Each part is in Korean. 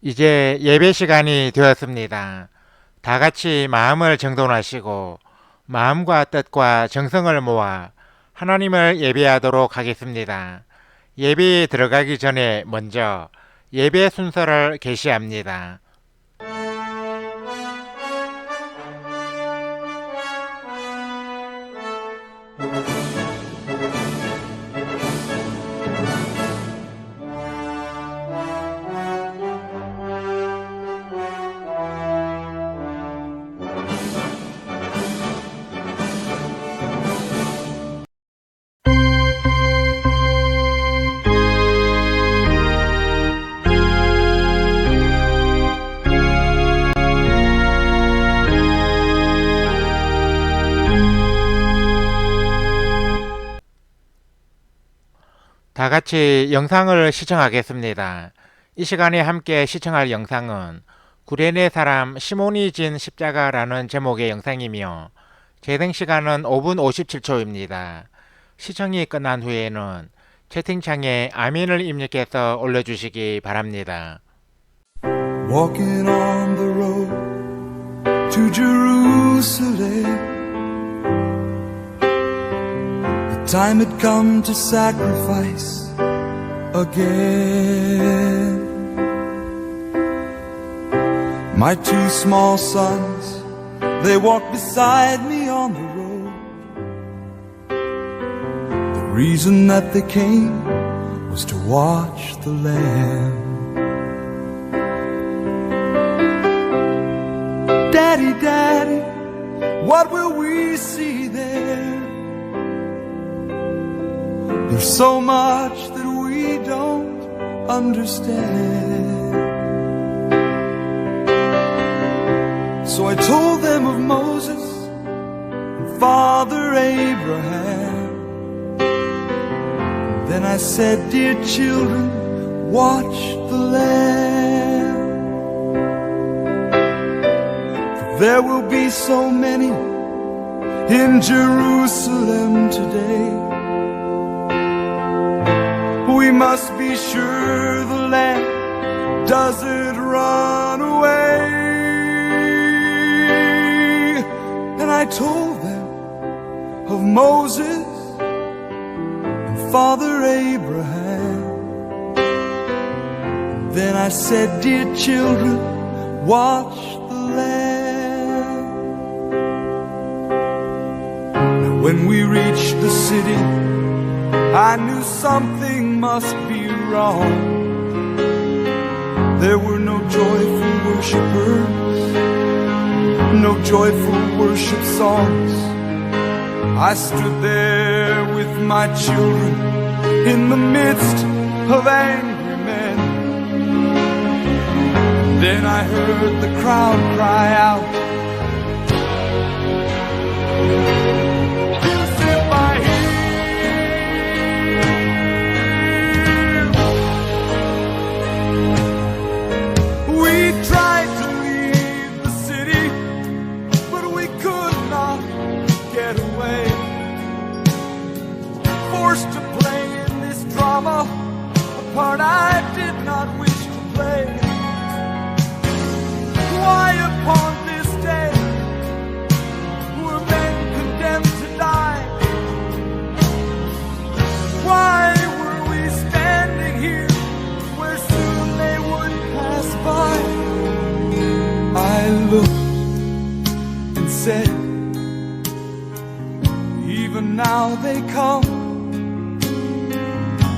이제 예배 시간이 되었습니다. 다 같이 마음을 정돈하시고 마음과 뜻과 정성을 모아 하나님을 예배하도록 하겠습니다. 예배에 들어가기 전에 먼저 예배 순서를 게시합니다. 다 같이 영상을 시청하겠습니다. 이 시간에 함께 시청할 영상은 구레네 사람 시몬이 진 십자가라는 제목의 영상이며 재생 시간은 5분 57초입니다. 시청이 끝난 후에는 채팅창에 아멘을 입력해서 올려주시기 바랍니다. Walking on the road to Jerusalem, the time had come to sacrifice again. My two small sons, they walked beside me on the road. The reason that they came was to watch the Lamb. Daddy, Daddy, what will we see there? There's so much that we don't understand. So I told them of Moses and Father Abraham. Then I said, dear children, watch the Lamb. There will be so many in Jerusalem today. We must be sure the Lamb doesn't run away. And I told them of Moses and Father Abraham. Then I said, dear children, watch the Lamb. When we reached the city, I knew something must be wrong. There were no joyful worshipers, no joyful worship songs. I stood there with my children in the midst of angry men. Then I heard the crowd cry out, to play in this drama, a part I did not wish to play. Why upon this day were men condemned to die? Why were we standing here where soon they would pass by? I looked and said, even now they come.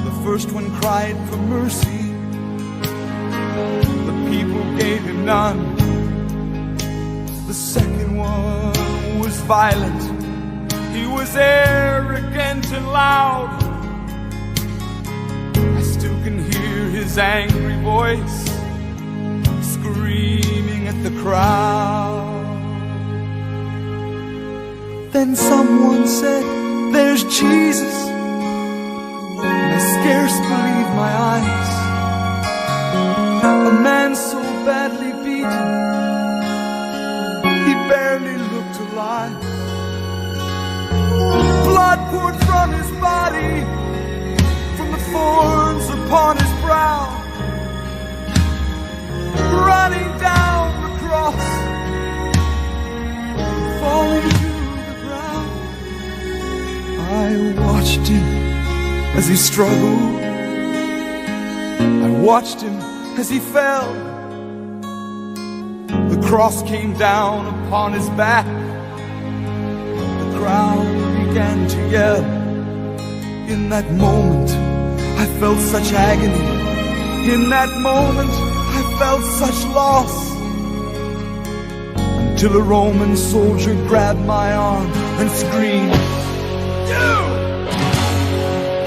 The first one cried for mercy, the people gave him none. The second one was violent, he was arrogant and loud. I still can hear his angry voice screaming at the crowd. Then someone said, there's Jesus. I scarce believed my eyes. A man so badly beaten, he barely looked alive. Blood poured from his body, from the thorns upon his brow. running down the cross, falling to the ground. I watched him as he struggled, I watched him as he fell. The cross came down upon his back, the crowd began to yell. In that moment I felt such agony, in that moment I felt such loss, until a Roman soldier grabbed my arm and screamed, "You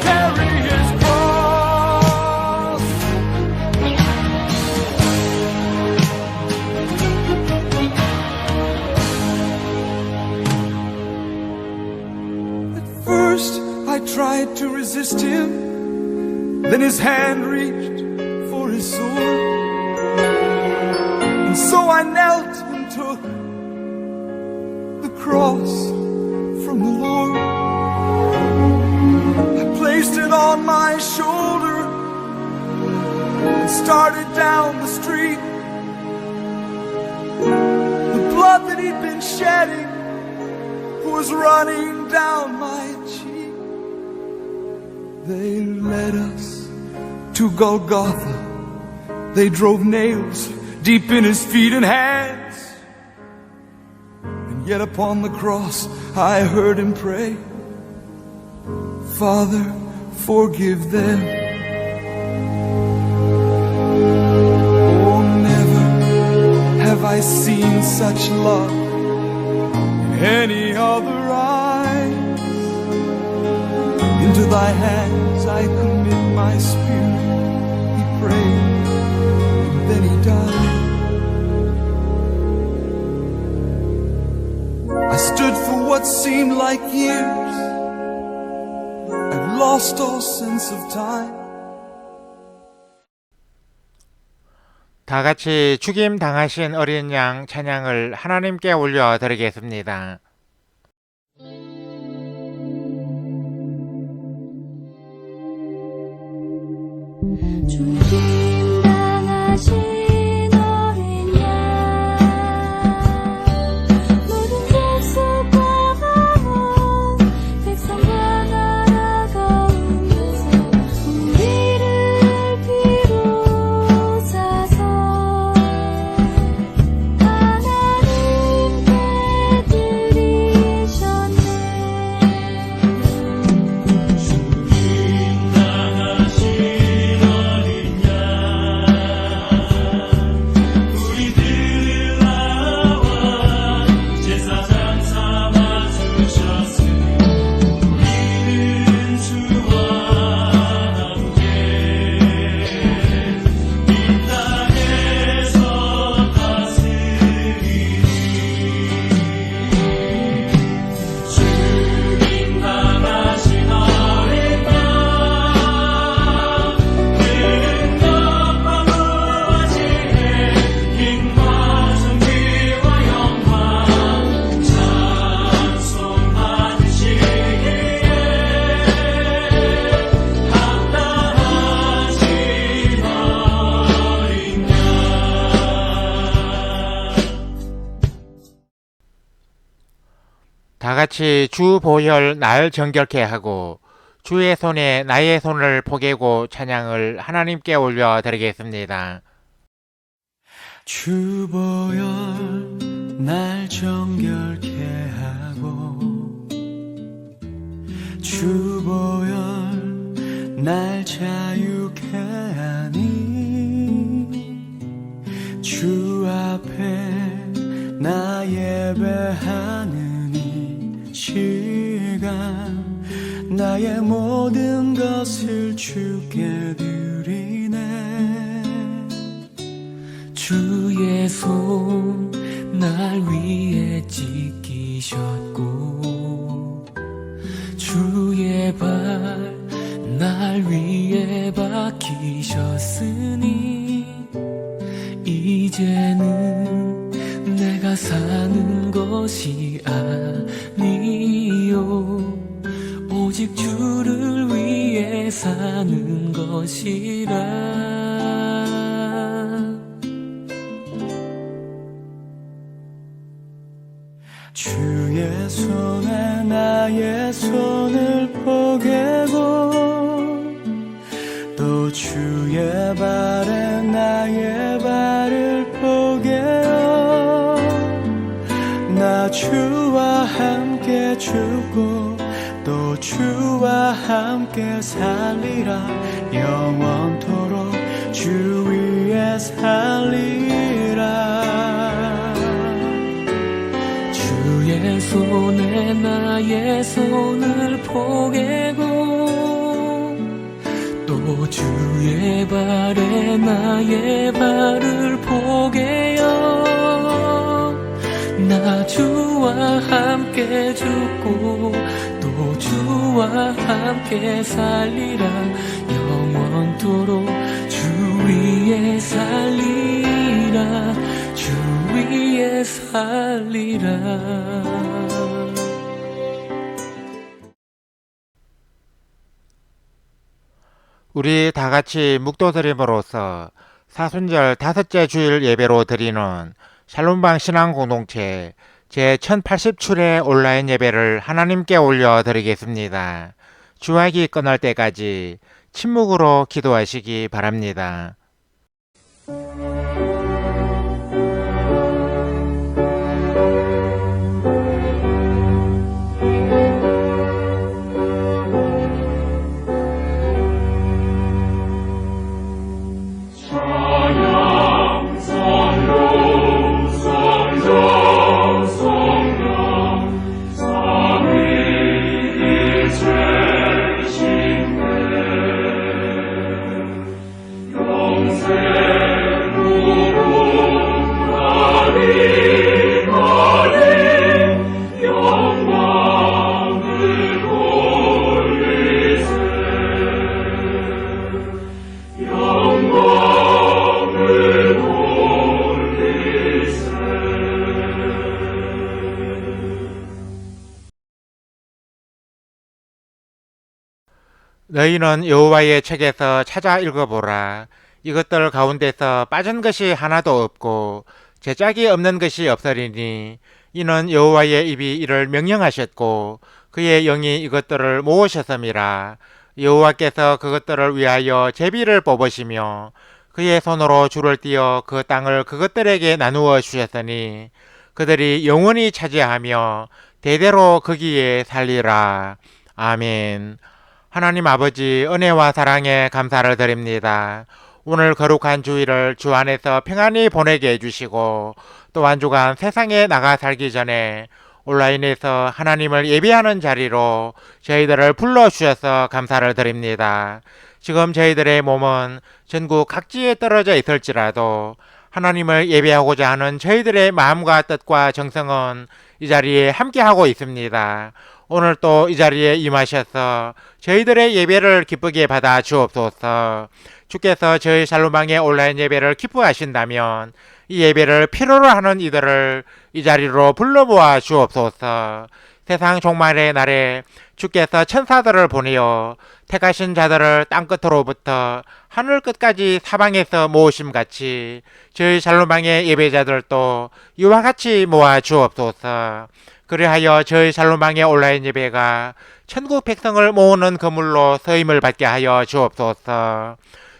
carry his cross." At first I tried to resist him, then his hand reached for his sword, and so I knelt and took the cross from the Lord. I placed it on my shoulder and started down the street. The blood that he'd been shedding was running down my cheek. They led us to Golgotha. They drove nails deep in his feet and hands. And yet upon the cross I heard him pray, "Father, forgive them." Oh, never have I seen such love in any other eyes. Into thy hands I commit my spirit, he prayed, and then he died. I stood for what seemed like years. I've lost all sense of time. 다 같이 죽임 당하신 어린 양 찬양을 하나님께 올려드리겠습니다. 죽임 당하신 어린 양, 모든 족속과 가문, 백성과 나라 가운데서 우리를 피로 사서 하나님께 드리셨네. 다 같이 주 보혈 날 정결케 하고 주의 손에 나의 손을 포개고 찬양을 하나님께 올려드리겠습니다. 주 보혈 날 정결케 하고 주 보혈 날 자유케 하니 주 앞에 나 예배하는 이 시간 나의 모든 것을 주께 드리네. 주의 손 날 위에 찢기셨고 주의 발 날 위에 박히셨으니 이제는 내가 사는 것이 아니요 오직 주를 위해 사는 것이라. 주의 손에 나의 손을 포개고 또 주의 발에 나의 발을 포개어 나 주와 함께 죽고 또 주와 함께 살리라 영원토록 주 위에 살리라 주의 손에 나의 손을 포개고 또 주의 발에 나의 발을 포개어 나 주와 함께 죽고 또 주와 함께 살리라 영원토록 주 위에 살리라 주 위에 살리라 우리 다 같이 묵도드림으로써 사순절 다섯째 주일 예배로 드리는 샬롬방 신앙공동체 제1087회 온라인 예배를 하나님께 올려드리겠습니다. 주학이 끝날 때까지 침묵으로 기도하시기 바랍니다. 너희는 여호와의 책에서 찾아 읽어보라. 이것들 가운데서 빠진 것이 하나도 없고 제짝이 없는 것이 없으리니 이는 여호와의 입이 이를 명령하셨고 그의 영이 이것들을 모으셨음이라. 여호와께서 그것들을 위하여 제비를 뽑으시며 그의 손으로 줄을 띄어 그 땅을 그것들에게 나누어 주셨으니 그들이 영원히 차지하며 대대로 거기에 살리라. 아멘. 하나님 아버지 은혜와 사랑에 감사를 드립니다. 오늘 거룩한 주일을 주 안에서 평안히 보내게 해주시고 또 한 주간 세상에 나가 살기 전에 온라인에서 하나님을 예배하는 자리로 저희들을 불러주셔서 감사를 드립니다. 지금 저희들의 몸은 전국 각지에 떨어져 있을지라도 하나님을 예배하고자 하는 저희들의 마음과 뜻과 정성은 이 자리에 함께하고 있습니다. 오늘 또 이 자리에 임하셔서 저희들의 예배를 기쁘게 받아 주옵소서. 주께서 저희 샬롬방의 온라인 예배를 기뻐하신다면 이 예배를 필요로 하는 이들을 이 자리로 불러 모아 주옵소서. 세상 종말의 날에 주께서 천사들을 보내어 택하신 자들을 땅끝으로부터 하늘 끝까지 사방에서 모으심같이 저희 샬롬방의 예배자들도 이와 같이 모아 주옵소서. 그리하여 저희 샬롬방의 온라인 예배가 천국 백성을 모으는 그물로 서임을 받게 하여 주옵소서.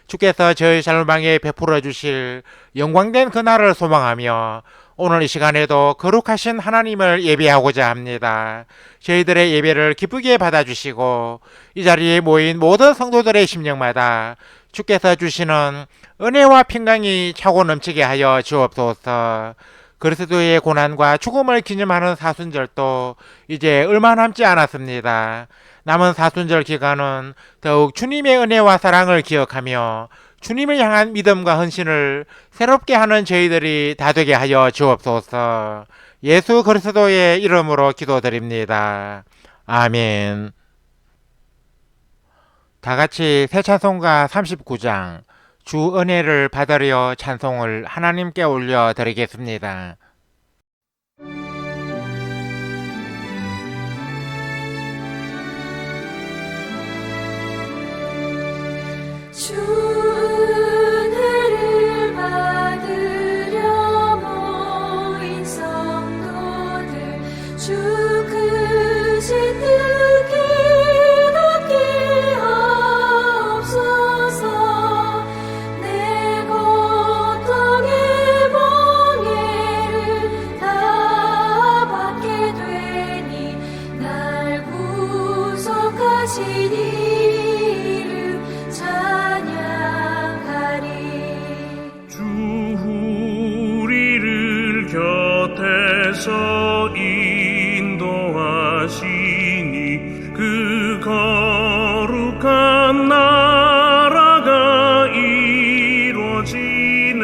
주께서 저희 샬롬방에 베풀어 주실 영광된 그날을 소망하며 오늘 이 시간에도 거룩하신 하나님을 예배하고자 합니다. 저희들의 예배를 기쁘게 받아주시고 이 자리에 모인 모든 성도들의 심령마다 주께서 주시는 은혜와 평강이 차고 넘치게 하여 주옵소서. 그리스도의 고난과 죽음을 기념하는 사순절도 이제 얼마 남지 않았습니다. 남은 사순절 기간은 더욱 주님의 은혜와 사랑을 기억하며 주님을 향한 믿음과 헌신을 새롭게 하는 저희들이 다 되게 하여 주옵소서. 예수 그리스도의 이름으로 기도드립니다. 아멘. 다 같이 새 찬송가 39장 주 은혜를 받으려 찬송을 하나님께 올려 드리겠습니다. 주 은혜를 받으려 모인 성도들 주 크신 뜻 깨닫게 하옵소서. 내 고통의 멍에를 다 받게 되니 날 구속하신 이름 찬양하리. 주 우리를 곁에서 인도하시니 그 거룩한 나라가 이루어지네.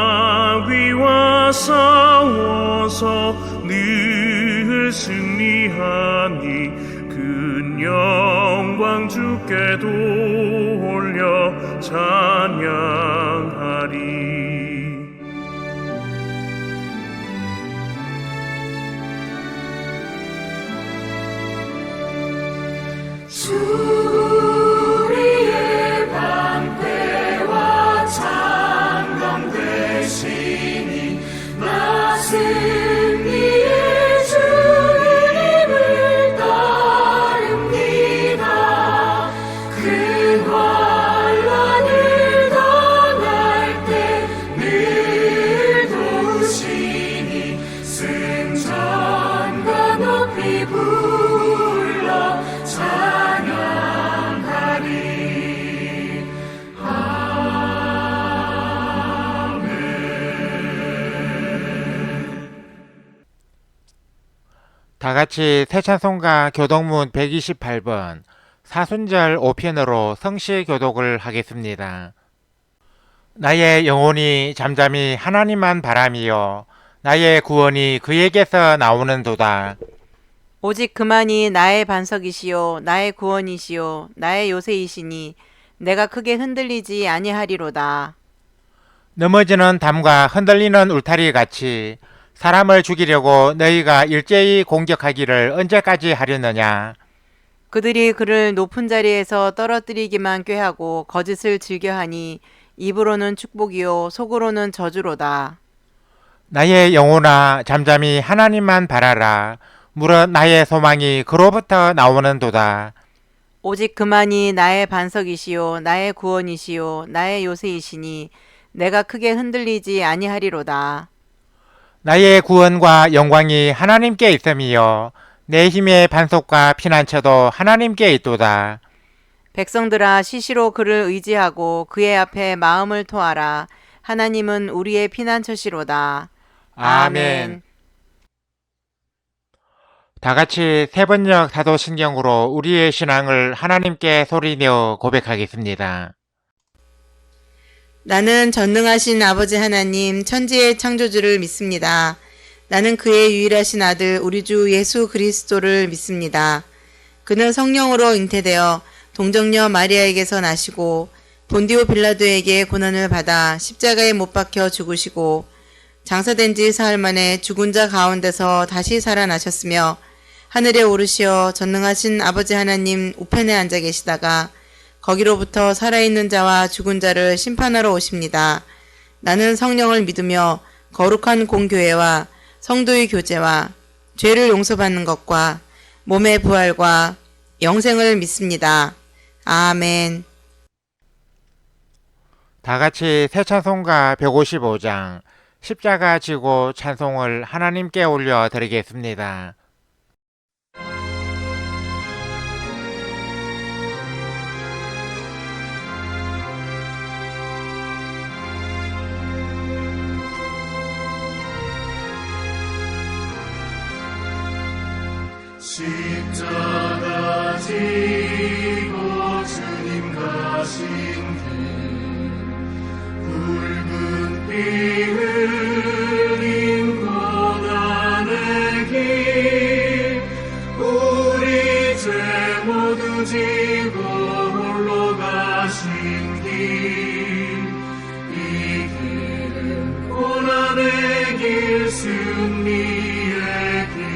저마귀와 싸워서 늘 승리하니 큰 영광 주께 돌려 찬양하리. 주 우리의 방패와 장검 되시니 나 승리의 주님을 따릅니다. 큰 환난을 당할 때 늘 도우시니 승전가 높이 불러 찬양하리. 다 같이 새 찬송가 교독문 128번 사순절 5편으로 성시 교독을 하겠습니다. 나의 영혼이 잠잠히 하나님만 바라미요 나의 구원이 그에게서 나오는도다. 오직 그만이 나의 반석이시요 나의 구원이시요 나의 요새이시니 내가 크게 흔들리지 아니하리로다. 넘어지는 담과 흔들리는 울타리 같이 사람을 죽이려고 너희가 일제히 공격하기를 언제까지 하려느냐. 그들이 그를 높은 자리에서 떨어뜨리기만 꾀하고 거짓을 즐겨하니 입으로는 축복이요 속으로는 저주로다. 나의 영혼아 잠잠히 하나님만 바라라. 무릇 나의 소망이 그로부터 나오는도다. 오직 그만이 나의 반석이시요 나의 구원이시요 나의 요새이시니 내가 크게 흔들리지 아니하리로다. 나의 구원과 영광이 하나님께 있음이요 내 힘의 반석과 피난처도 하나님께 있도다. 백성들아 시시로 그를 의지하고 그의 앞에 마음을 토하라. 하나님은 우리의 피난처시로다. 아멘. 다 같이 세번역 사도신경으로 우리의 신앙을 하나님께 소리내어 고백하겠습니다. 나는 전능하신 아버지 하나님 천지의 창조주를 믿습니다. 나는 그의 유일하신 아들 우리 주 예수 그리스도를 믿습니다. 그는 성령으로 잉태되어 동정녀 마리아에게서 나시고 본디오 빌라도에게 고난을 받아 십자가에 못 박혀 죽으시고 장사된 지 사흘 만에 죽은 자 가운데서 다시 살아나셨으며 하늘에 오르시어 전능하신 아버지 하나님 우편에 앉아 계시다가 거기로부터 살아있는 자와 죽은 자를 심판하러 오십니다. 나는 성령을 믿으며 거룩한 공교회와 성도의 교제와 죄를 용서받는 것과 몸의 부활과 영생을 믿습니다. 아멘. 다 같이 새 찬송가 155장 십자가 지고 찬송을 하나님께 올려 드리겠습니다. 십자가 지고 주님 가신 길 붉은 피 흘린 고난의 길 우리 죄 모두 지고 홀로 가신 길 이 길은 고난의 길 승리의 길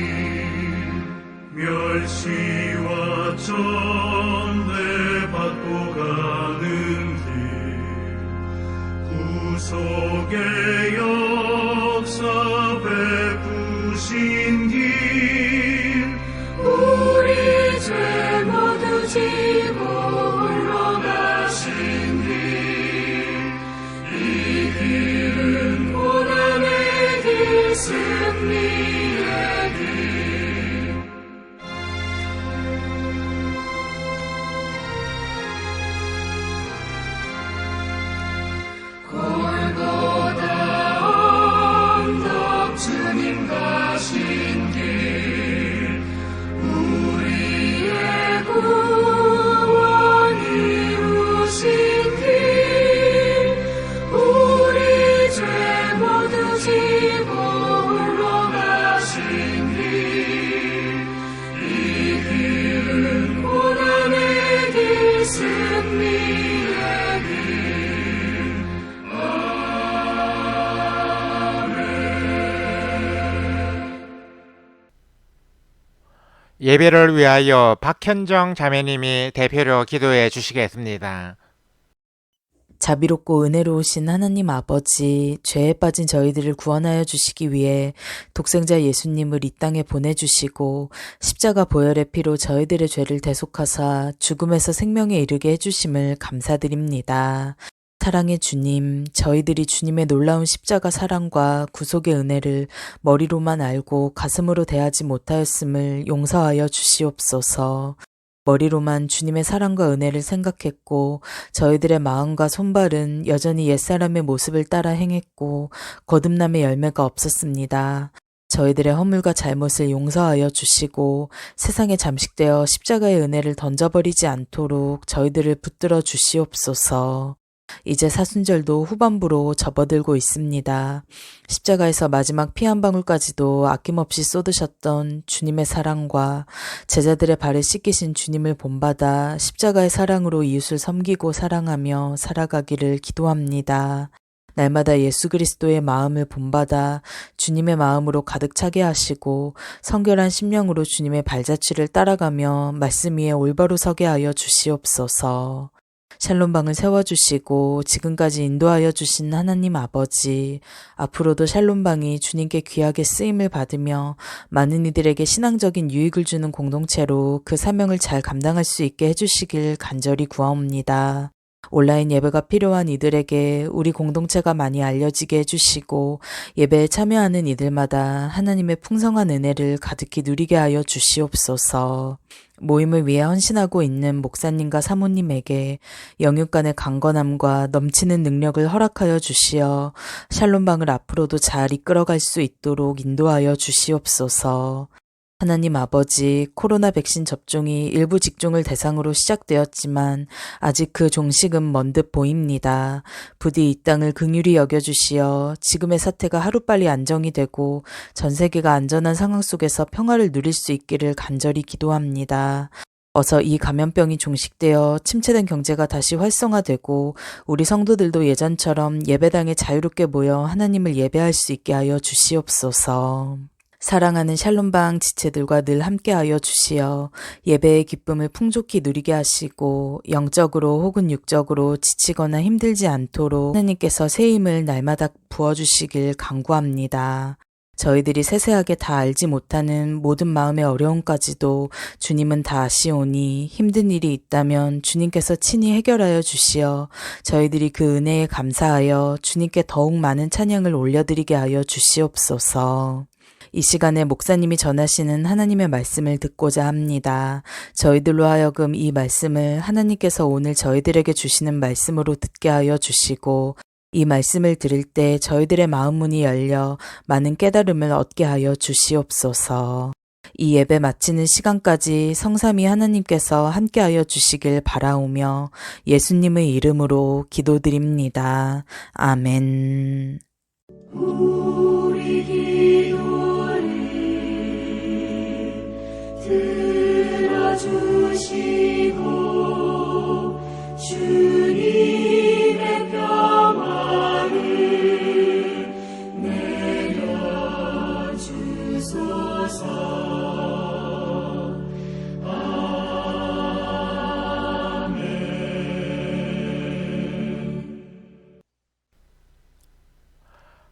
멸시와 천대받고 가는 길 구속의 역사 베푸 골고다 언덕 주님 가신 길 우리의 구원 이루신 길 우리 죄 모두 지고 홀로 가신 길 이 길은 고난의 길 승리의 길 예배를 위하여 박현정 자매님이 대표로 기도해 주시겠습니다. 자비롭고 은혜로우신 하나님 아버지, 죄에 빠진 저희들을 구원하여 주시기 위해 독생자 예수님을 이 땅에 보내주시고 십자가 보혈의 피로 저희들의 죄를 대속하사 죽음에서 생명에 이르게 해주심을 감사드립니다. 사랑의 주님, 저희들이 주님의 놀라운 십자가 사랑과 구속의 은혜를 머리로만 알고 가슴으로 대하지 못하였음을 용서하여 주시옵소서. 머리로만 주님의 사랑과 은혜를 생각했고 저희들의 마음과 손발은 여전히 옛사람의 모습을 따라 행했고 거듭남의 열매가 없었습니다. 저희들의 허물과 잘못을 용서하여 주시고 세상에 잠식되어 십자가의 은혜를 던져버리지 않도록 저희들을 붙들어 주시옵소서. 이제 사순절도 후반부로 접어들고 있습니다. 십자가에서 마지막 피 한 방울까지도 아낌없이 쏟으셨던 주님의 사랑과 제자들의 발을 씻기신 주님을 본받아 십자가의 사랑으로 이웃을 섬기고 사랑하며 살아가기를 기도합니다. 날마다 예수 그리스도의 마음을 본받아 주님의 마음으로 가득 차게 하시고 성결한 심령으로 주님의 발자취를 따라가며 말씀 위에 올바로 서게 하여 주시옵소서. 샬롬방을 세워주시고 지금까지 인도하여 주신 하나님 아버지, 앞으로도 샬롬방이 주님께 귀하게 쓰임을 받으며 많은 이들에게 신앙적인 유익을 주는 공동체로 그 사명을 잘 감당할 수 있게 해주시길 간절히 구하옵니다. 온라인 예배가 필요한 이들에게 우리 공동체가 많이 알려지게 해주시고 예배에 참여하는 이들마다 하나님의 풍성한 은혜를 가득히 누리게 하여 주시옵소서. 모임을 위해 헌신하고 있는 목사님과 사모님에게 영육 간의 강건함과 넘치는 능력을 허락하여 주시어 샬롬방을 앞으로도 잘 이끌어갈 수 있도록 인도하여 주시옵소서. 하나님 아버지, 코로나 백신 접종이 일부 직종을 대상으로 시작되었지만 아직 그 종식은 먼 듯 보입니다. 부디 이 땅을 긍휼히 여겨주시어 지금의 사태가 하루빨리 안정이 되고 전 세계가 안전한 상황 속에서 평화를 누릴 수 있기를 간절히 기도합니다. 어서 이 감염병이 종식되어 침체된 경제가 다시 활성화되고 우리 성도들도 예전처럼 예배당에 자유롭게 모여 하나님을 예배할 수 있게 하여 주시옵소서. 사랑하는 샬롬방 지체들과 늘 함께하여 주시어 예배의 기쁨을 풍족히 누리게 하시고 영적으로 혹은 육적으로 지치거나 힘들지 않도록 하나님께서 새 힘을 날마다 부어주시길 간구합니다. 저희들이 세세하게 다 알지 못하는 모든 마음의 어려움까지도 주님은 다 아시오니 힘든 일이 있다면 주님께서 친히 해결하여 주시어 저희들이 그 은혜에 감사하여 주님께 더욱 많은 찬양을 올려드리게 하여 주시옵소서. 이 시간에 목사님이 전하시는 하나님의 말씀을 듣고자 합니다. 저희들로 하여금 이 말씀을 하나님께서 오늘 저희들에게 주시는 말씀으로 듣게 하여 주시고 이 말씀을 들을 때 저희들의 마음 문이 열려 많은 깨달음을 얻게 하여 주시옵소서. 이 예배 마치는 시간까지 성삼위 하나님께서 함께하여 주시길 바라오며 예수님의 이름으로 기도드립니다. 아멘. 우리 기도를 들어주시고 주님의 평화를 내려주소서.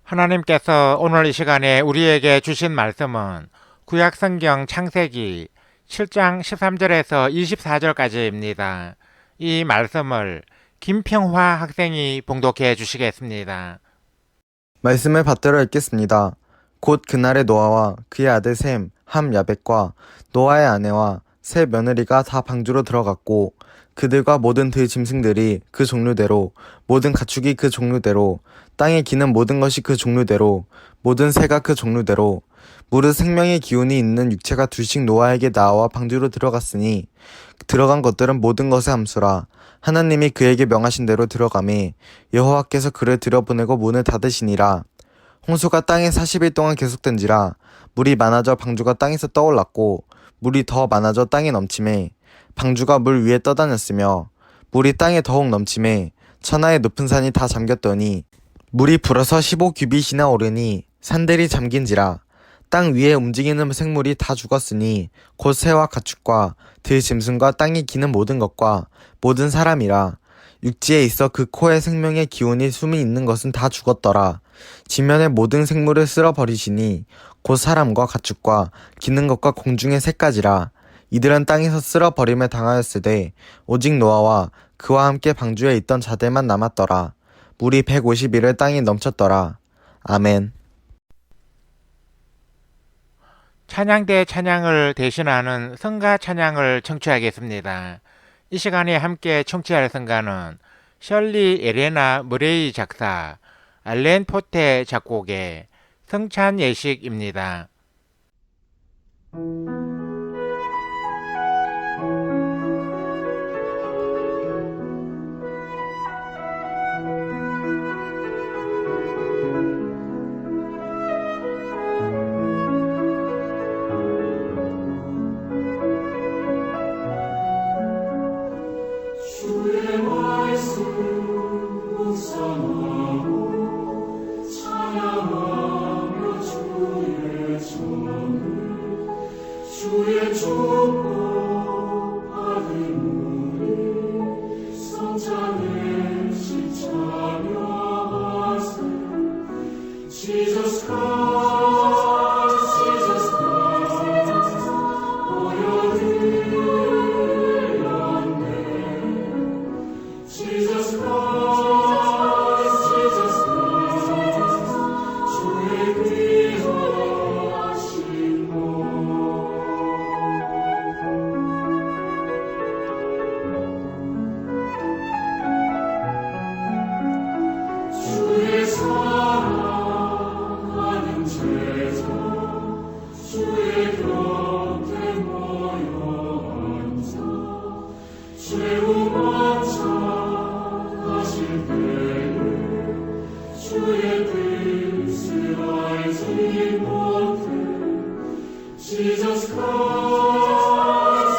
하나님께서 오늘 이 시간에 우리에게 주신 말씀은 구약성경 창세기 7장 13절에서 24절까지입니다. 이 말씀을 김평화 학생이 봉독해 주시겠습니다. 말씀을 받들어 읽겠습니다. 곧 그날의 노아와 그의 아들 셈, 함 야벳과 노아의 아내와 세 며느리가 다 방주로 들어갔고 그들과 모든 들 짐승들이 그 종류대로 모든 가축이 그 종류대로 땅에 기는 모든 것이 그 종류대로 모든 새가 그 종류대로 무릇 생명의 기운이 있는 육체가 둘씩 노아에게 나와 방주로 들어갔으니 들어간 것들은 모든 것의 함수라. 하나님이 그에게 명하신 대로 들어가매 여호와께서 그를 들여보내고 문을 닫으시니라. 홍수가 땅에 40일 동안 계속된지라. 물이 많아져 방주가 땅에서 떠올랐고 물이 더 많아져 땅에 넘침에 방주가 물 위에 떠다녔으며 물이 땅에 더욱 넘침에 천하의 높은 산이 다 잠겼더니 물이 불어서 15규빗이나 오르니 산들이 잠긴지라. 땅 위에 움직이는 생물이 다 죽었으니 곧 새와 가축과 들 짐승과 땅에 기는 모든 것과 모든 사람이라. 육지에 있어 그 코에 생명의 기운이 숨이 있는 것은 다 죽었더라. 지면의 모든 생물을 쓸어버리시니 곧 사람과 가축과 기는 것과 공중의 새까지라. 이들은 땅에서 쓸어버림에 당하였으되 오직 노아와 그와 함께 방주에 있던 자들만 남았더라. 물이 150일을 땅에 넘쳤더라. 아멘. 찬양대 찬양을 대신하는 성가 찬양을 청취하겠습니다. 이 시간에 함께 청취할 성가는 셜리 에레나 머레이 작사, 알렌 포테 작곡의 성찬 예식입니다. 주의 말씀 묵상하고 찬양하며 주의 전을 주의 축복 받으니 성찬의 시참여하세. Jesus Christ, Jesus Christ, 보혈을 Jesus Christ, Jesus Christ, 주의 귀하신 몸. 주의 사랑하는 제자, 주의 곁에 모여 앉아 죄우 마차 하실 때에 주의 뜻을 알지 못해. Jesus Christ,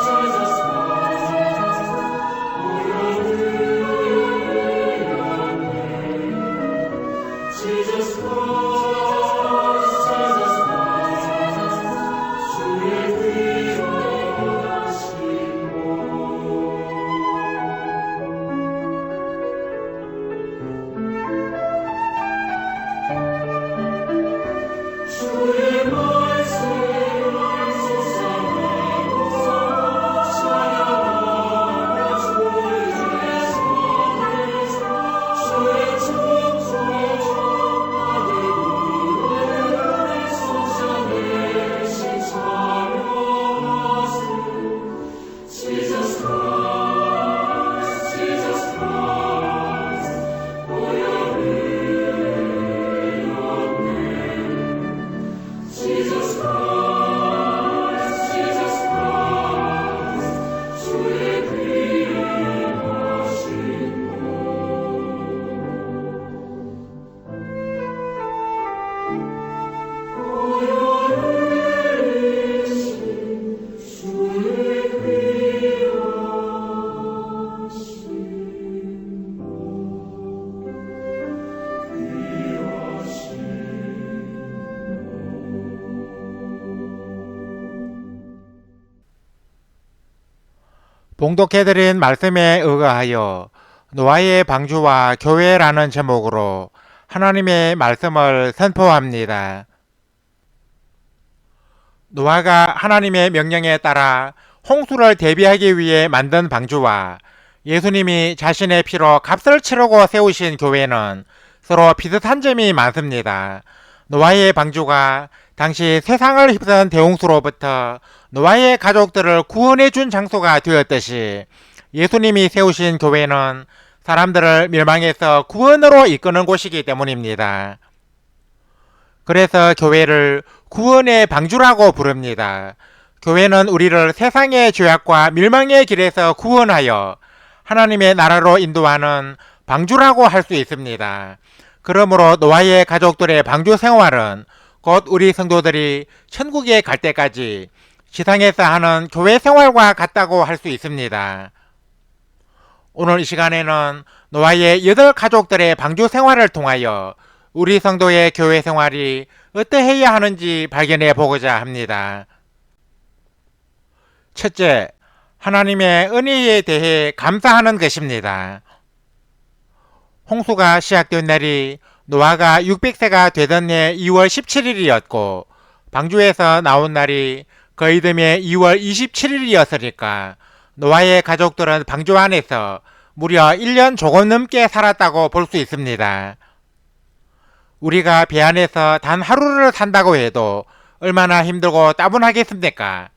Jesus Christ, 보혈을 위하네. Jesus Christ, Jesus Christ, 주의 귀하신 몸. 주의 말씀 묵상하고 찬양하며 주의 선을 주의 축복 받으니 성찬의 시참여하세. Jesus Christ, Jesus Christ, 보혈을 Jesus Christ, Jesus Christ, 주의 귀하신 몸. 보혈이신 주의 귀하신 몸. 봉독해드린 말씀에 의거하여 노아의 방주와 교회라는 제목으로 하나님의 말씀을 선포합니다. 노아가 하나님의 명령에 따라 홍수를 대비하기 위해 만든 방주와 예수님이 자신의 피로 값을 치르고 세우신 교회는 서로 비슷한 점이 많습니다. 노아의 방주가 당시 세상을 휩쓴 대홍수로부터 노아의 가족들을 구원해 준 장소가 되었듯이 예수님이 세우신 교회는 사람들을 멸망에서 구원으로 이끄는 곳이기 때문입니다. 그래서 교회를 구원의 방주라고 부릅니다. 교회는 우리를 세상의 죄악과 멸망의 길에서 구원하여 하나님의 나라로 인도하는 방주라고 할 수 있습니다. 그러므로 노아의 가족들의 방주 생활은 곧 우리 성도들이 천국에 갈 때까지 지상에서 하는 교회 생활과 같다고 할 수 있습니다. 오늘 이 시간에는 노아의 8가족들의 방주 생활을 통하여 우리 성도의 교회 생활이 어떠해야 하는지 발견해 보고자 합니다. 첫째, 하나님의 은혜에 대해 감사하는 것입니다. 홍수가 시작된 날이 노아가 600세가 되던 해 2월 17일이었고 방주에서 나온 날이 그 이듬해 2월 27일이었으니까 노아의 가족들은 방주 안에서 무려 1년 조금 넘게 살았다고 볼 수 있습니다. 우리가 배 안에서 단 하루를 산다고 해도 얼마나 힘들고 따분하겠습니까?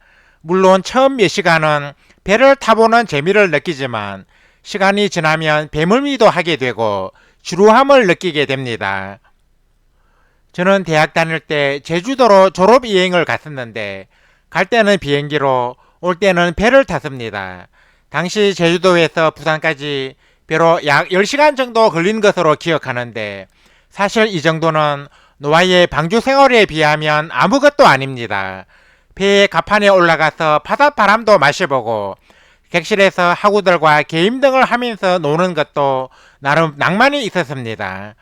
물론 처음 몇 시간은 배를 타보는 재미를 느끼지만 시간이 지나면 배멀미도 하게 되고 지루함을 느끼게 됩니다. 저는 대학 다닐 때 제주도로 졸업여행을 갔었는데 갈 때는 비행기로 올 때는 배를 탔습니다. 당시 제주도에서 부산까지 배로 약 10시간 정도 걸린 것으로 기억하는데 사실 이 정도는 노아의 방주 생활에 비하면 아무것도 아닙니다. 배의 갑판에 올라가서 바닷바람도 마셔보고 객실에서 학우들과 게임 등을 하면서 노는 것도 나름 낭만이 있었습니다.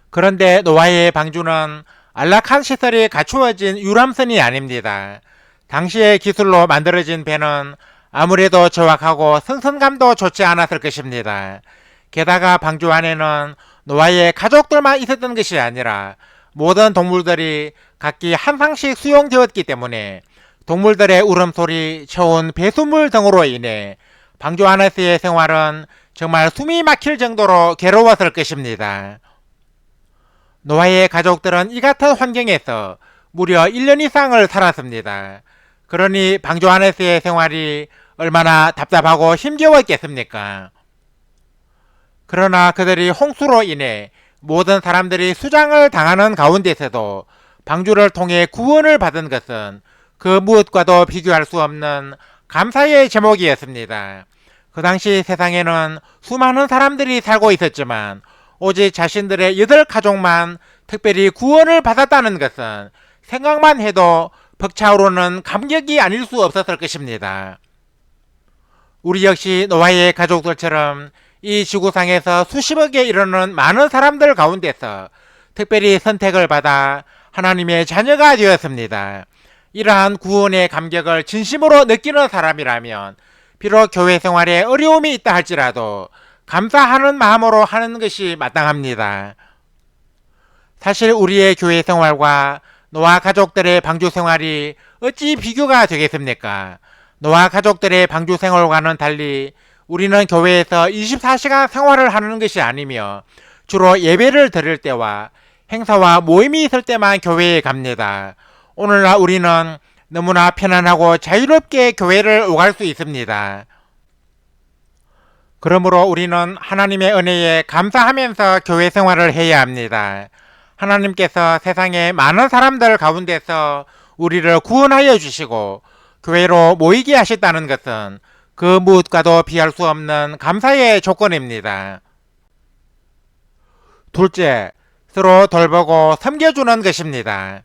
그런데 노아의 방주는 안락한 시설이 갖추어진 유람선이 아닙니다. 당시의 기술로 만들어진 배는 아무래도 저악하고 승선감도 좋지 않았을 것입니다. 게다가 방주 안에는 노아의 가족들만 있었던 것이 아니라 모든 동물들이 각기 한 상씩 수용되었기 때문에 동물들의 울음소리, 처운 배수물 등으로 인해 방주 안에서의 생활은 정말 숨이 막힐 정도로 괴로웠을 것입니다. 노아의 가족들은 이 같은 환경에서 무려 1년 이상을 살았습니다. 그러니 방주 안에서의 생활이 얼마나 답답하고 힘겨웠겠습니까? 그러나 그들이 홍수로 인해 모든 사람들이 수장을 당하는 가운데서도 방주를 통해 구원을 받은 것은 그 무엇과도 비교할 수 없는 감사의 제목이었습니다. 그 당시 세상에는 수많은 사람들이 살고 있었지만 오직 자신들의 8가족만 특별히 구원을 받았다는 것은 생각만 해도 벅차오르는 감격이 아닐 수 없었을 것입니다. 우리 역시 노아의 가족들처럼 이 지구상에서 수십억에 이르는 많은 사람들 가운데서 특별히 선택을 받아 하나님의 자녀가 되었습니다. 이러한 구원의 감격을 진심으로 느끼는 사람이라면 비록 교회 생활에 어려움이 있다 할지라도 감사하는 마음으로 하는 것이 마땅합니다. 사실 우리의 교회 생활과 노아 가족들의 방주 생활이 어찌 비교가 되겠습니까? 노아 가족들의 방주 생활과는 달리 우리는 교회에서 24시간 생활을 하는 것이 아니며 주로 예배를 드릴 때와 행사와 모임이 있을 때만 교회에 갑니다. 오늘날 우리는 너무나 편안하고 자유롭게 교회를 오갈 수 있습니다. 그러므로 우리는 하나님의 은혜에 감사하면서 교회 생활을 해야 합니다. 하나님께서 세상의 많은 사람들 가운데서 우리를 구원하여 주시고 교회로 모이게 하셨다는 것은 그 무엇과도 비할 수 없는 감사의 조건입니다. 둘째, 서로 돌보고 섬겨주는 것입니다.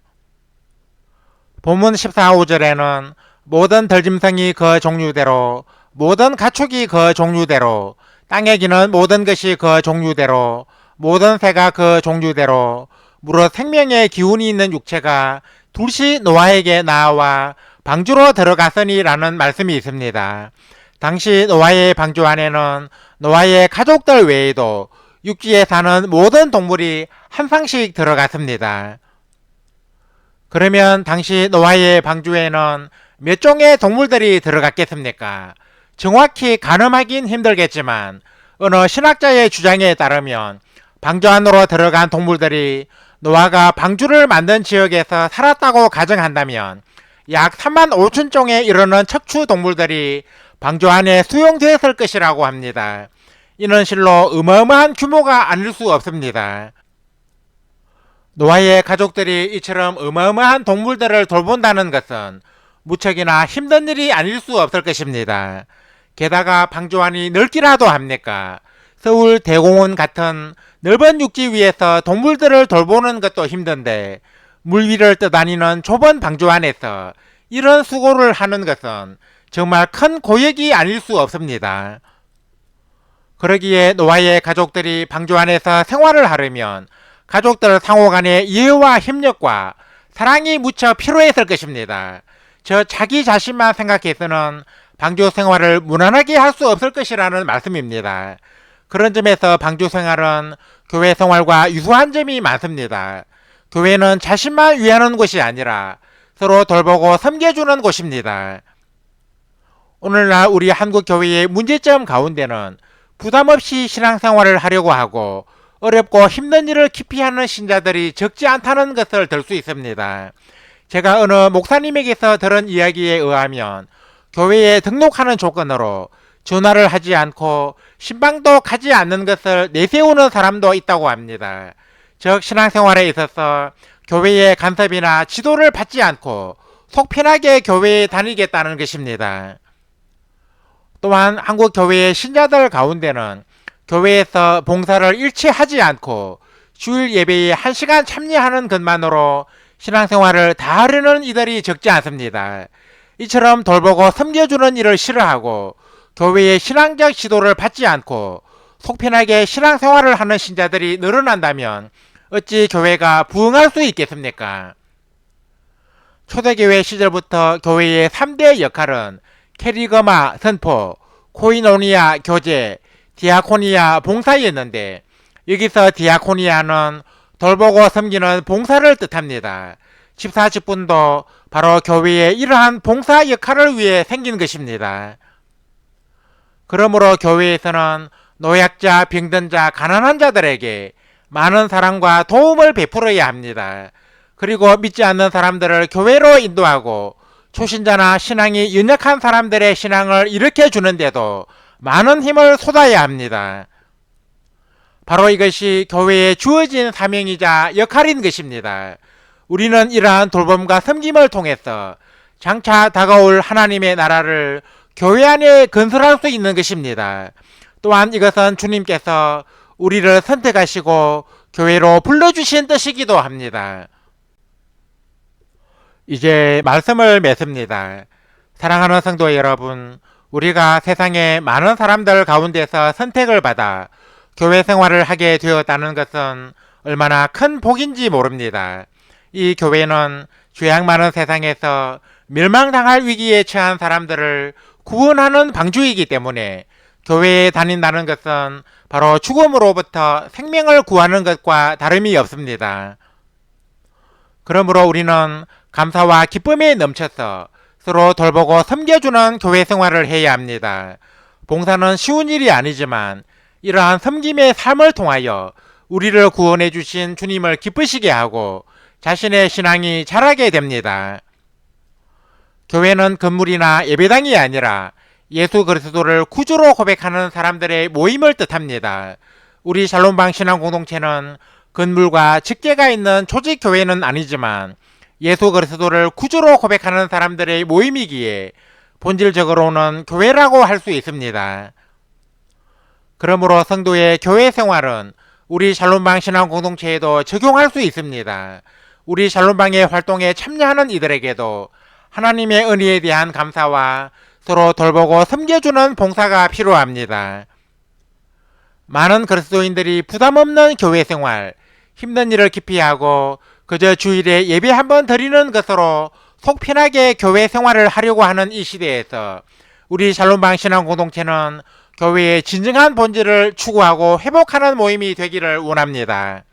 본문 14, 5절에는 모든 들짐승이 그 종류대로, 모든 가축이 그 종류대로, 땅에 기는 모든 것이 그 종류대로, 모든 새가 그 종류대로, 무릇 생명의 기운이 있는 육체가 둘이 노아에게 나와 방주로 들어갔으니라는 말씀이 있습니다. 당시 노아의 방주 안에는 노아의 가족들 외에도 육지에 사는 모든 동물이 한 쌍씩 들어갔습니다. 그러면 당시 노아의 방주에는 몇 종의 동물들이 들어갔겠습니까? 정확히 가늠하긴 힘들겠지만 어느 신학자의 주장에 따르면 방주 안으로 들어간 동물들이 노아가 방주를 만든 지역에서 살았다고 가정한다면 약 3만 5천 종에 이르는 척추 동물들이 방주 안에 수용되었을 것이라고 합니다. 이는 실로 어마어마한 규모가 아닐 수 없습니다. 노아의 가족들이 이처럼 어마어마한 동물들을 돌본다는 것은 무척이나 힘든 일이 아닐 수 없을 것입니다. 게다가 방주 안이 넓기라도 합니까? 서울 대공원 같은 넓은 육지 위에서 동물들을 돌보는 것도 힘든데 물 위를 떠다니는 좁은 방주 안에서 이런 수고를 하는 것은 정말 큰 고역이 아닐 수 없습니다. 그러기에 노아의 가족들이 방주 안에서 생활을 하려면 가족들 상호 간의 이해와 협력과 사랑이 무척 필요했을 것입니다. 저 자기 자신만 생각해서는 방주 생활을 무난하게 할 수 없을 것이라는 말씀입니다. 그런 점에서 방주 생활은 교회 생활과 유사한 점이 많습니다. 교회는 자신만 위하는 곳이 아니라 서로 돌보고 섬겨주는 곳입니다. 오늘날 우리 한국 교회의 문제점 가운데는 부담 없이 신앙생활을 하려고 하고 어렵고 힘든 일을 기피하는 신자들이 적지 않다는 것을 들 수 있습니다. 제가 어느 목사님에게서 들은 이야기에 의하면 교회에 등록하는 조건으로 전화를 하지 않고 신방도 가지 않는 것을 내세우는 사람도 있다고 합니다. 즉 신앙생활에 있어서 교회의 간섭이나 지도를 받지 않고 속 편하게 교회에 다니겠다는 것입니다. 또한 한국 교회의 신자들 가운데는 교회에서 봉사를 일체 하지 않고 주일 예배에 1시간 참여하는 것만으로 신앙생활을 다 하려는 이들이 적지 않습니다. 이처럼 돌보고 섬겨주는 일을 싫어하고 교회의 신앙적 지도를 받지 않고 속편하게 신앙생활을 하는 신자들이 늘어난다면 어찌 교회가 부흥할 수 있겠습니까? 초대교회 시절부터 교회의 3대 역할은 캐리거마 선포, 코이노니아 교제, 디아코니아 봉사였는데 여기서 디아코니아는 돌보고 섬기는 봉사를 뜻합니다. 집사 직분도 바로 교회의 이러한 봉사 역할을 위해 생긴 것입니다. 그러므로 교회에서는 노약자, 병든자, 가난한 자들에게 많은 사랑과 도움을 베풀어야 합니다. 그리고 믿지 않는 사람들을 교회로 인도하고 초신자나 신앙이 연약한 사람들의 신앙을 일으켜 주는데도 많은 힘을 쏟아야 합니다. 바로 이것이 교회에 주어진 사명이자 역할인 것입니다. 우리는 이러한 돌봄과 섬김을 통해서 장차 다가올 하나님의 나라를 교회 안에 건설할 수 있는 것입니다. 또한 이것은 주님께서 우리를 선택하시고 교회로 불러주신 뜻이기도 합니다. 이제 말씀을 맺습니다. 사랑하는 성도 여러분, 우리가 세상의 많은 사람들 가운데서 선택을 받아 교회 생활을 하게 되었다는 것은 얼마나 큰 복인지 모릅니다. 이 교회는 죄악 많은 세상에서 멸망당할 위기에 처한 사람들을 구원하는 방주이기 때문에 교회에 다닌다는 것은 바로 죽음으로부터 생명을 구하는 것과 다름이 없습니다. 그러므로 우리는 감사와 기쁨에 넘쳐서 서로 돌보고 섬겨주는 교회 생활을 해야 합니다. 봉사는 쉬운 일이 아니지만 이러한 섬김의 삶을 통하여 우리를 구원해 주신 주님을 기쁘시게 하고 자신의 신앙이 자라게 됩니다. 교회는 건물이나 예배당이 아니라 예수 그리스도를 구주로 고백하는 사람들의 모임을 뜻합니다. 우리 샬롬방 신앙공동체는 건물과 직계가 있는 조직교회는 아니지만 예수 그리스도를 구주로 고백하는 사람들의 모임이기에 본질적으로는 교회라고 할 수 있습니다. 그러므로 성도의 교회 생활은 우리 샬롬방 신앙공동체에도 적용할 수 있습니다. 우리 샬롬방의 활동에 참여하는 이들에게도 하나님의 은혜에 대한 감사와 서로 돌보고 섬겨주는 봉사가 필요합니다. 많은 그리스도인들이 부담없는 교회 생활, 힘든 일을 기피하고 그저 주일에 예배 한번 드리는 것으로 속 편하게 교회 생활을 하려고 하는 이 시대에서 우리 샬롬방 신앙공동체는 교회의 진정한 본질을 추구하고 회복하는 모임이 되기를 원합니다.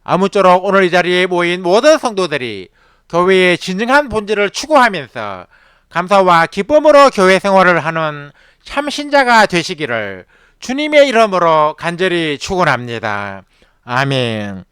아무쪼록 오늘 이 자리에 모인 모든 성도들이 교회의 진정한 본질을 추구하면서 감사와 기쁨으로 교회 생활을 하는 참 신자가 되시기를 주님의 이름으로 간절히 축원합니다. 아멘.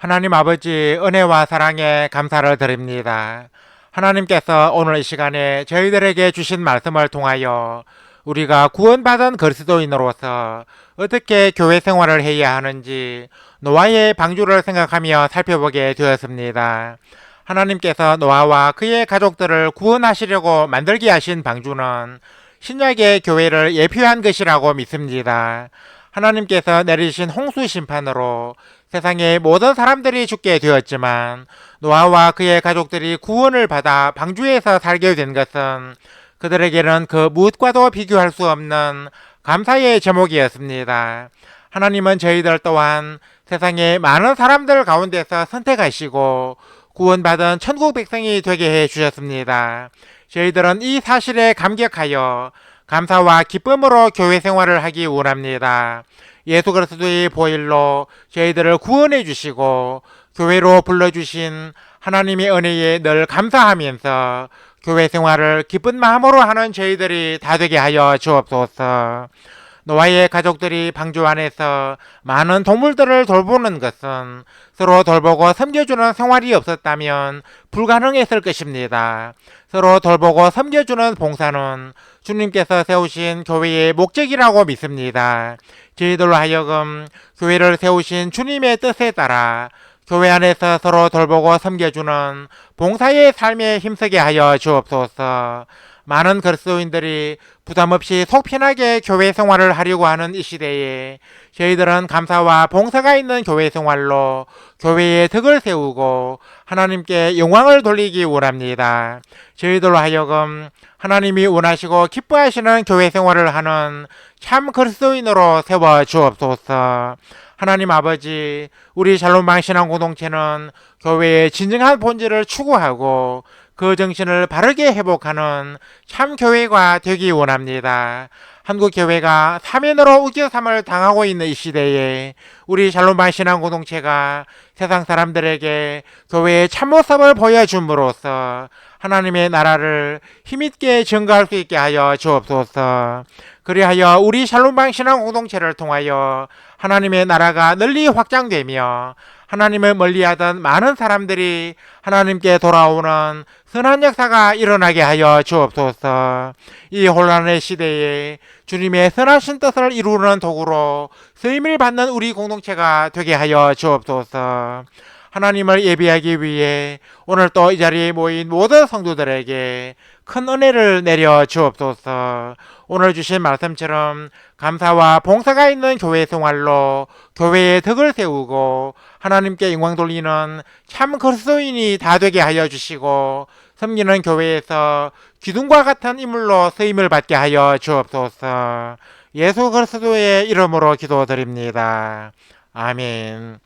하나님 아버지 은혜와 사랑에 감사를 드립니다. 하나님께서 오늘 이 시간에 저희들에게 주신 말씀을 통하여 우리가 구원받은 그리스도인으로서 어떻게 교회 생활을 해야 하는지 노아의 방주를 생각하며 살펴보게 되었습니다. 하나님께서 노아와 그의 가족들을 구원하시려고 만들게 하신 방주는 신약의 교회를 예표한 것이라고 믿습니다. 하나님께서 내리신 홍수 심판으로 세상의 모든 사람들이 죽게 되었지만 노아와 그의 가족들이 구원을 받아 방주에서 살게 된 것은 그들에게는 그 무엇과도 비교할 수 없는 감사의 제목이었습니다. 하나님은 저희들 또한 세상의 많은 사람들 가운데서 선택하시고 구원받은 천국 백성이 되게 해 주셨습니다. 저희들은 이 사실에 감격하여 감사와 기쁨으로 교회 생활을 하기 원합니다. 예수 그리스도의 보혈로 저희들을 구원해 주시고 교회로 불러주신 하나님의 은혜에 늘 감사하면서 교회 생활을 기쁜 마음으로 하는 저희들이 다 되게 하여 주옵소서. 노아의 가족들이 방주 안에서 많은 동물들을 돌보는 것은 서로 돌보고 섬겨주는 생활이 없었다면 불가능했을 것입니다. 서로 돌보고 섬겨주는 봉사는 주님께서 세우신 교회의 목적이라고 믿습니다. 저희들로 하여금 교회를 세우신 주님의 뜻에 따라 교회 안에서 서로 돌보고 섬겨주는 봉사의 삶에 힘쓰게 하여 주옵소서. 많은 그리스도인들이 부담없이 속 편하게 교회 생활을 하려고 하는 이 시대에 저희들은 감사와 봉사가 있는 교회 생활로 교회의 덕을 세우고 하나님께 영광을 돌리기 원합니다. 저희들로 하여금 하나님이 원하시고 기뻐하시는 교회 생활을 하는 참 그리스도인으로 세워 주옵소서. 하나님 아버지, 우리 샬롬방 신앙공동체는 교회의 진정한 본질을 추구하고 그 정신을 바르게 회복하는 참 교회가 되기 원합니다. 한국 교회가 사면으로 우겨삼을 당하고 있는 이 시대에 우리 샬롬방 신앙공동체가 세상 사람들에게 교회의 참모습을 보여줌으로써 하나님의 나라를 힘있게 증거할 수 있게 하여 주옵소서. 그리하여 우리 샬롬방 신앙공동체를 통하여 하나님의 나라가 널리 확장되며 하나님을 멀리하던 많은 사람들이 하나님께 돌아오는 선한 역사가 일어나게 하여 주옵소서. 이 혼란의 시대에 주님의 선하신 뜻을 이루는 도구로 쓰임을 받는 우리 공동체가 되게 하여 주옵소서. 하나님을 예배하기 위해 오늘 또 이 자리에 모인 모든 성도들에게 큰 은혜를 내려 주옵소서. 오늘 주신 말씀처럼 감사와 봉사가 있는 교회 생활로 교회의 덕을 세우고 하나님께 영광 돌리는 참 그리스도인이 다 되게 하여 주시고 섬기는 교회에서 기둥과 같은 인물로 쓰임을 받게 하여 주옵소서. 예수 그리스도의 이름으로 기도드립니다. 아멘.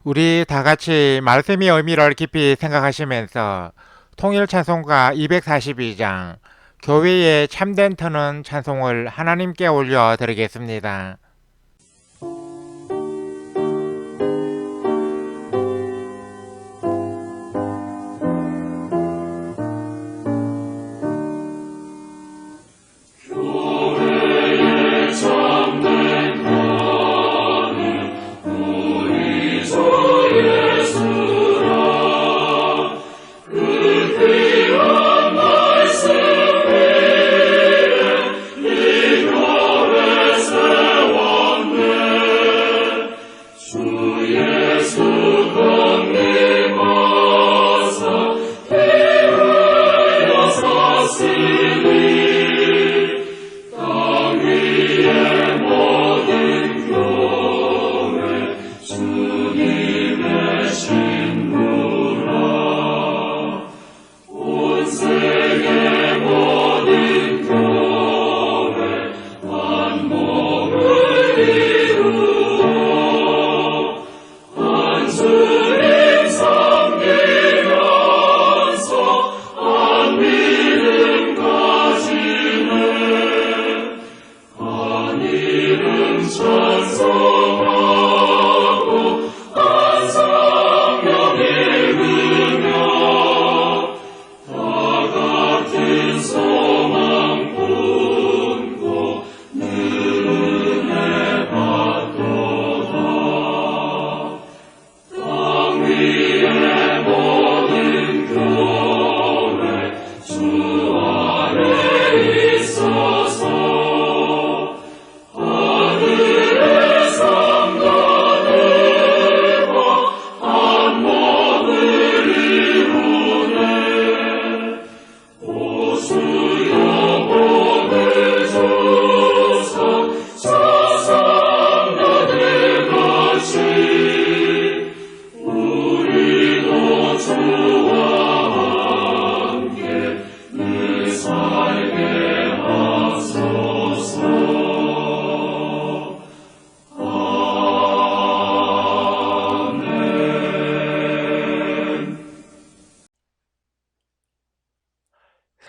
우리 다 같이 말씀의 의미를 깊이 생각하시면서 통일 찬송가 242장 교회의 참된 터는 찬송을 하나님께 올려드리겠습니다. 이 교회 세워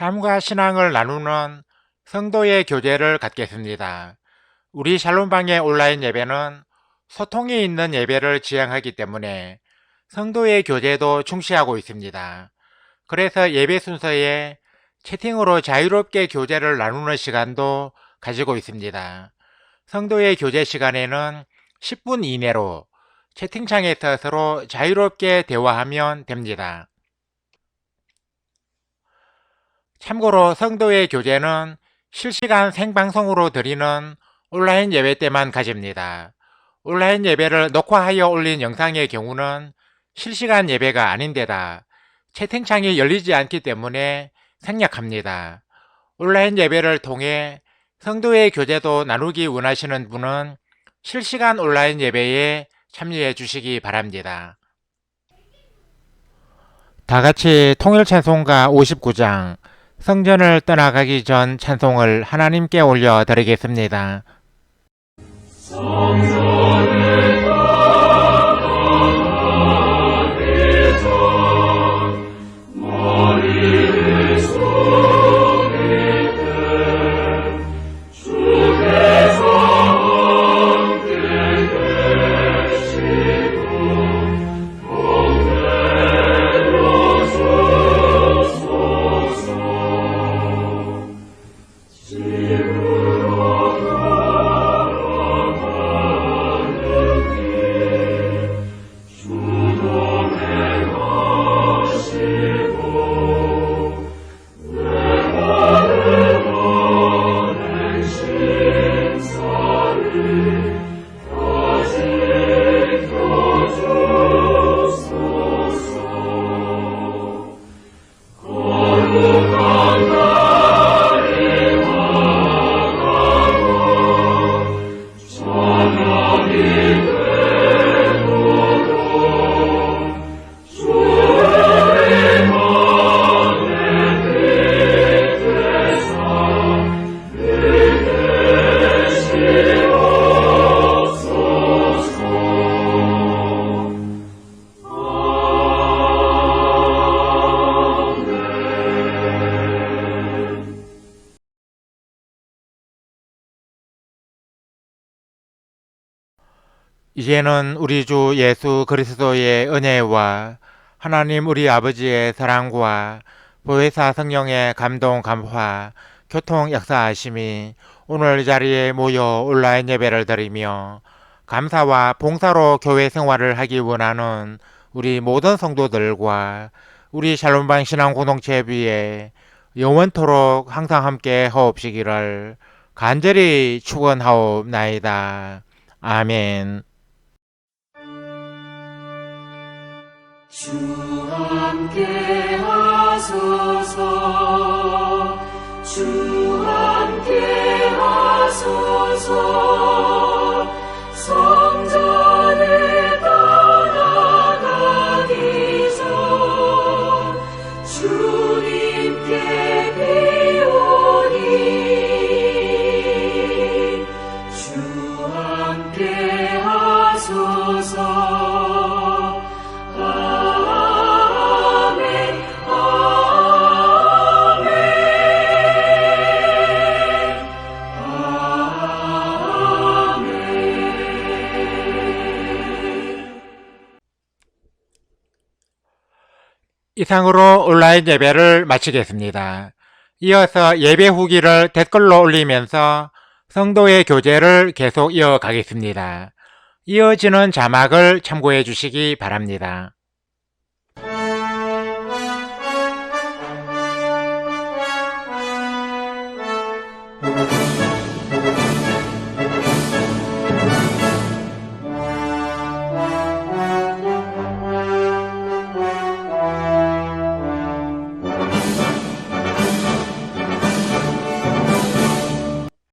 삶과 신앙을 나누는 성도의 교제를 갖겠습니다. 우리 샬롬방의 온라인 예배는 소통이 있는 예배를 지향하기 때문에 성도의 교제도 중시하고 있습니다. 그래서 예배 순서에 채팅으로 자유롭게 교제를 나누는 시간도 가지고 있습니다. 성도의 교제 시간에는 10분 이내로 채팅창에서 서로 자유롭게 대화하면 됩니다. 참고로 성도의 교제는 실시간 생방송으로 드리는 온라인 예배 때만 가집니다. 온라인 예배를 녹화하여 올린 영상의 경우는 실시간 예배가 아닌데다 채팅창이 열리지 않기 때문에 생략합니다. 온라인 예배를 통해 성도의 교제도 나누기 원하시는 분은 실시간 온라인 예배에 참여해 주시기 바랍니다. 다 같이 통일찬송가 59장 성전을 떠나가기 전 찬송을 하나님께 올려드리겠습니다. 성전을 떠나가기 전 머리를 숙일 때 주께서 함께 계시고 복되려 주소서. 집으로 돌아가는 길 주동에 가시고 내 모든 언행 심사를 다 지켜주소서. 거룩한 날이 와가고 저녁이 되도록 주의 맘에 빛되사 늘 계시옵소서. 이제는 우리 주 예수 그리스도의 은혜와 하나님 우리 아버지의 사랑과 보혜사 성령의 감동 감화 교통 역사하심이 오늘 이 자리에 모여 온라인 예배를 드리며 감사와 봉사로 교회 생활을 하기 원하는 우리 모든 성도들과 우리 샬롬방 신앙 공동체 위에 영원토록 항상 함께 하옵시기를 간절히 축원하옵나이다. 아멘. 주 함께 하소서. 주 함께 하소서. 성전을 떠나가기 전 주님께 비오니 주 함께 하소서. 이상으로 온라인 예배를 마치겠습니다. 이어서 예배 후기를 댓글로 올리면서 성도의 교제를 계속 이어가겠습니다. 이어지는 자막을 참고해 주시기 바랍니다.